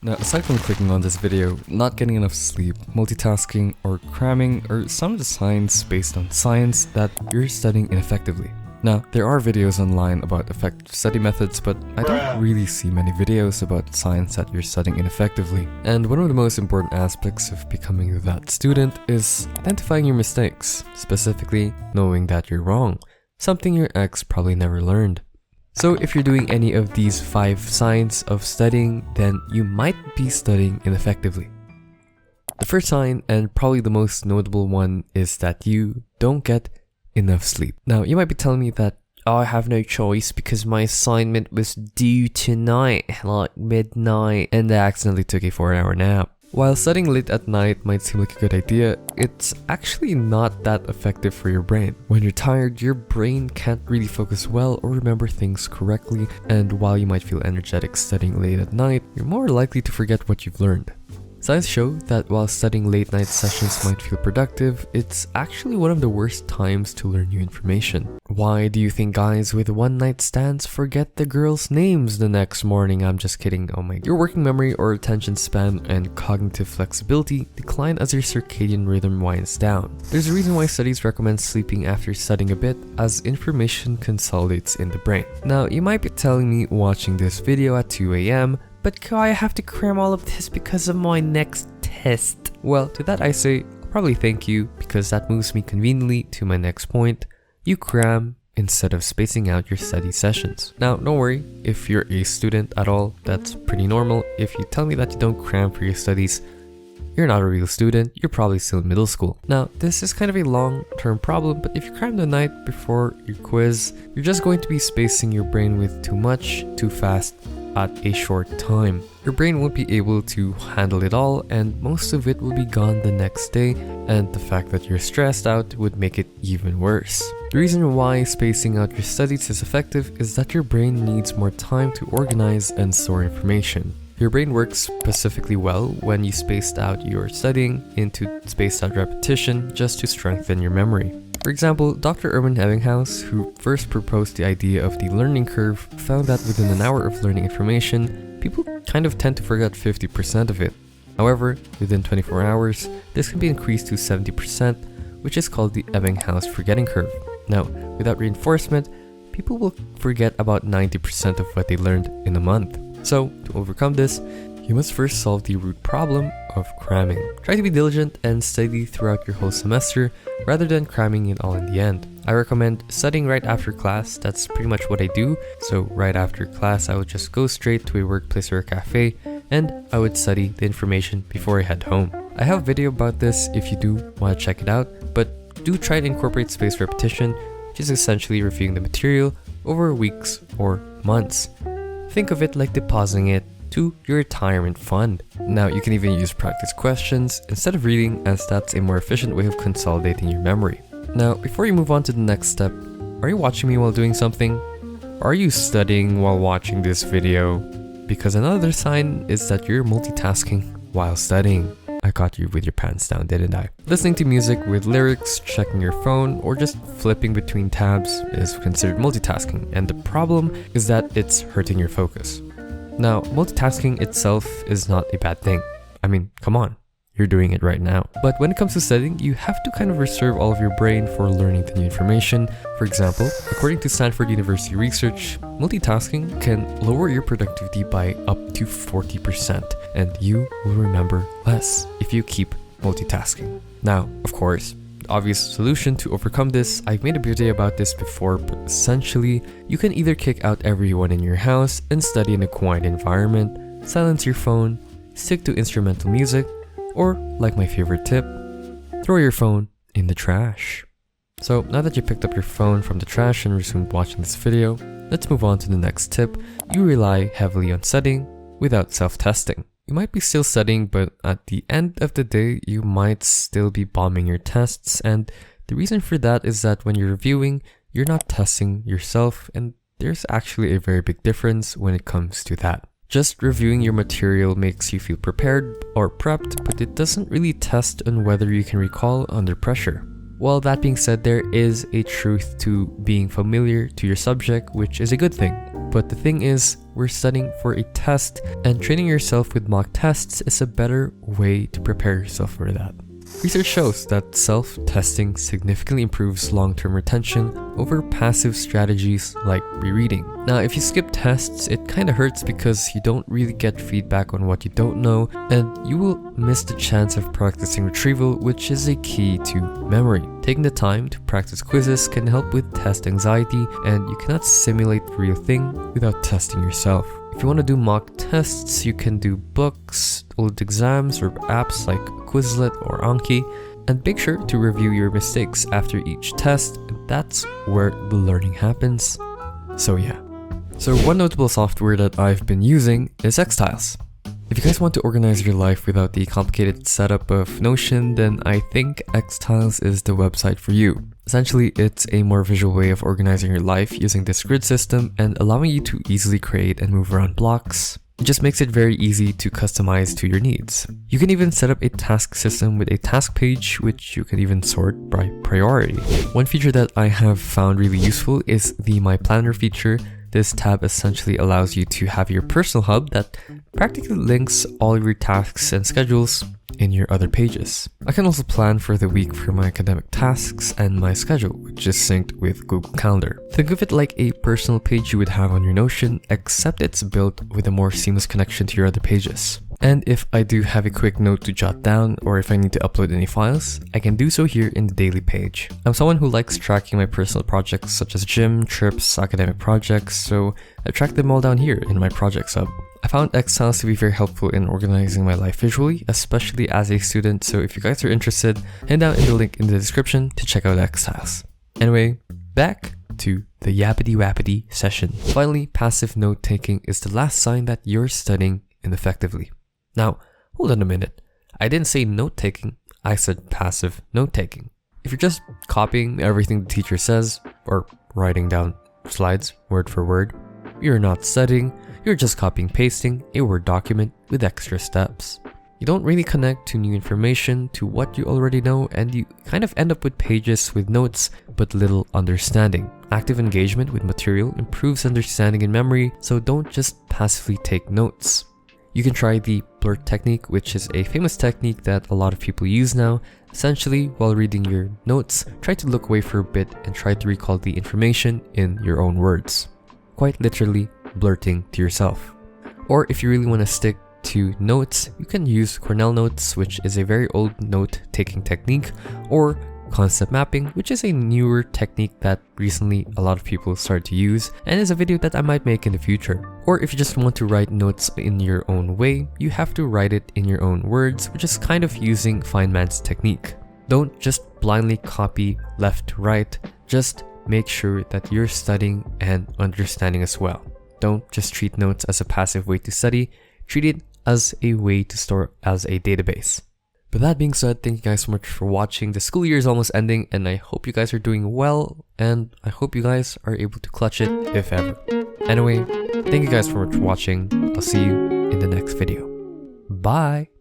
Now, aside from clicking on this video, not getting enough sleep, multitasking, or cramming are some of the signs based on science that you're studying ineffectively. Now, there are videos online about effective study methods, but I don't really see many videos about signs that you're studying ineffectively. And one of the most important aspects of becoming that student is identifying your mistakes, specifically knowing that you're wrong, something your ex probably never learned. So if you're doing any of these 5 signs of studying, then you might be studying ineffectively. The first sign, and probably the most notable one, is that you don't get enough sleep. Now, you might be telling me that, oh, I have no choice because my assignment was due tonight, like midnight, and I accidentally took a 4-hour nap. While studying late at night might seem like a good idea, it's actually not that effective for your brain. When you're tired, your brain can't really focus well or remember things correctly, and while you might feel energetic studying late at night, you're more likely to forget what you've learned. Science show that while studying late night sessions might feel productive, it's actually one of the worst times to learn new information. Why do you think guys with one-night stands forget the girls' names the next morning? I'm just kidding, oh my. Your working memory or attention span and cognitive flexibility decline as your circadian rhythm winds down. There's a reason why studies recommend sleeping after studying a bit, as information consolidates in the brain. Now, you might be telling me watching this video at 2 AM, but Kai, I have to cram all of this because of my next test. Well, to that I say, I'll probably thank you, because that moves me conveniently to my next point. You cram instead of spacing out your study sessions. Now, don't worry, if you're a student at all, that's pretty normal. If you tell me that you don't cram for your studies, you're not a real student, you're probably still in middle school. Now, this is kind of a long-term problem, but if you cram the night before your quiz, you're just going to be spacing your brain with too much, too fast, at a short time. Your brain won't be able to handle it all, and most of it will be gone the next day, and the fact that you're stressed out would make it even worse. The reason why spacing out your studies is effective is that your brain needs more time to organize and store information. Your brain works specifically well when you spaced out your studying into spaced out repetition just to strengthen your memory. For example, Dr. Erwin Ebbinghaus, who first proposed the idea of the learning curve, found that within an hour of learning information, people kind of tend to forget 50% of it. However, within 24 hours, this can be increased to 70%, which is called the Ebbinghaus forgetting curve. Now, without reinforcement, people will forget about 90% of what they learned in a month. So, to overcome this, you must first solve the root problem of cramming. Try to be diligent and study throughout your whole semester rather than cramming it all in the end. I recommend studying right after class. That's pretty much what I do. So right after class, I would just go straight to a workplace or a cafe, and I would study the information before I head home. I have a video about this if you do want to check it out, but do try to incorporate spaced repetition, which is essentially reviewing the material over weeks or months. Think of it like depositing it to your retirement fund. Now, you can even use practice questions instead of reading, as that's a more efficient way of consolidating your memory. Now, before you move on to the next step, are you watching me while doing something? Are you studying while watching this video? Because another sign is that you're multitasking while studying. I caught you with your pants down, didn't I? Listening to music with lyrics, checking your phone, or just flipping between tabs is considered multitasking, and the problem is that it's hurting your focus. Now, multitasking itself is not a bad thing. I mean, come on, you're doing it right now. But when it comes to studying, you have to kind of reserve all of your brain for learning the new information. For example, according to Stanford University research, multitasking can lower your productivity by up to 40%, and you will remember less if you keep multitasking. Now, of course, the obvious solution to overcome this, I've made a video about this before, but essentially, you can either kick out everyone in your house and study in a quiet environment, silence your phone, stick to instrumental music, or, like my favorite tip, throw your phone in the trash. So now that you picked up your phone from the trash and resumed watching this video, let's move on to the next tip. You rely heavily on studying without self-testing. You might be still studying, but at the end of the day, you might still be bombing your tests, and the reason for that is that when you're reviewing, you're not testing yourself, and there's actually a very big difference when it comes to that. Just reviewing your material makes you feel prepared or prepped, but it doesn't really test on whether you can recall under pressure. Well, that being said, there is a truth to being familiar to your subject, which is a good thing. But the thing is, we're studying for a test, and training yourself with mock tests is a better way to prepare yourself for that. Research shows that self-testing significantly improves long-term retention over passive strategies like rereading. Now, if you skip tests, it kinda hurts because you don't really get feedback on what you don't know, and you will miss the chance of practicing retrieval, which is a key to memory. Taking the time to practice quizzes can help with test anxiety, and you cannot simulate the real thing without testing yourself. If you want to do mock tests, you can do books, old exams, or apps like Quizlet or Anki, and make sure to review your mistakes after each test, and that's where the learning happens. So yeah. So one notable software that I've been using is XTiles. If you guys want to organize your life without the complicated setup of Notion, then I think XTiles is the website for you. Essentially, it's a more visual way of organizing your life using this grid system and allowing you to easily create and move around blocks. It just makes it very easy to customize to your needs. You can even set up a task system with a task page, which you can even sort by priority. One feature that I have found really useful is the My Planner feature. This tab essentially allows you to have your personal hub that practically links all your tasks and schedules in your other pages. I can also plan for the week for my academic tasks and my schedule, which is synced with Google Calendar. Think of it like a personal page you would have on your Notion, except it's built with a more seamless connection to your other pages. And if I do have a quick note to jot down, or if I need to upload any files, I can do so here in the daily page. I'm someone who likes tracking my personal projects such as gym, trips, academic projects, so I track them all down here in my projects hub. I found XTiles to be very helpful in organizing my life visually, especially as a student, so if you guys are interested, head down in the link in the description to check out XTiles. Anyway, back to the yappity wappity session. Finally, passive note-taking is the last sign that you're studying ineffectively. Now, hold on a minute. I didn't say note-taking, I said passive note-taking. If you're just copying everything the teacher says, or writing down slides word for word, you're not studying, you're just copying pasting a Word document with extra steps. You don't really connect to new information to what you already know, and you kind of end up with pages with notes but little understanding. Active engagement with material improves understanding and memory, so don't just passively take notes. You can try the blurt technique, which is a famous technique that a lot of people use now. Essentially, while reading your notes, try to look away for a bit and try to recall the information in your own words. Quite literally, blurting to yourself. Or if you really want to stick to notes, you can use Cornell Notes, which is a very old note-taking technique, or concept mapping, which is a newer technique that recently a lot of people started to use and is a video that I might make in the future. Or if you just want to write notes in your own way, you have to write it in your own words, which is kind of using Feynman's technique. Don't just blindly copy left to right, just make sure that you're studying and understanding as well. Don't just treat notes as a passive way to study, treat it as a way to store as a database. But that being said, thank you guys so much for watching. The school year is almost ending, and I hope you guys are doing well, and I hope you guys are able to clutch it if ever. Anyway, thank you guys so much for watching. I'll see you in the next video. Bye!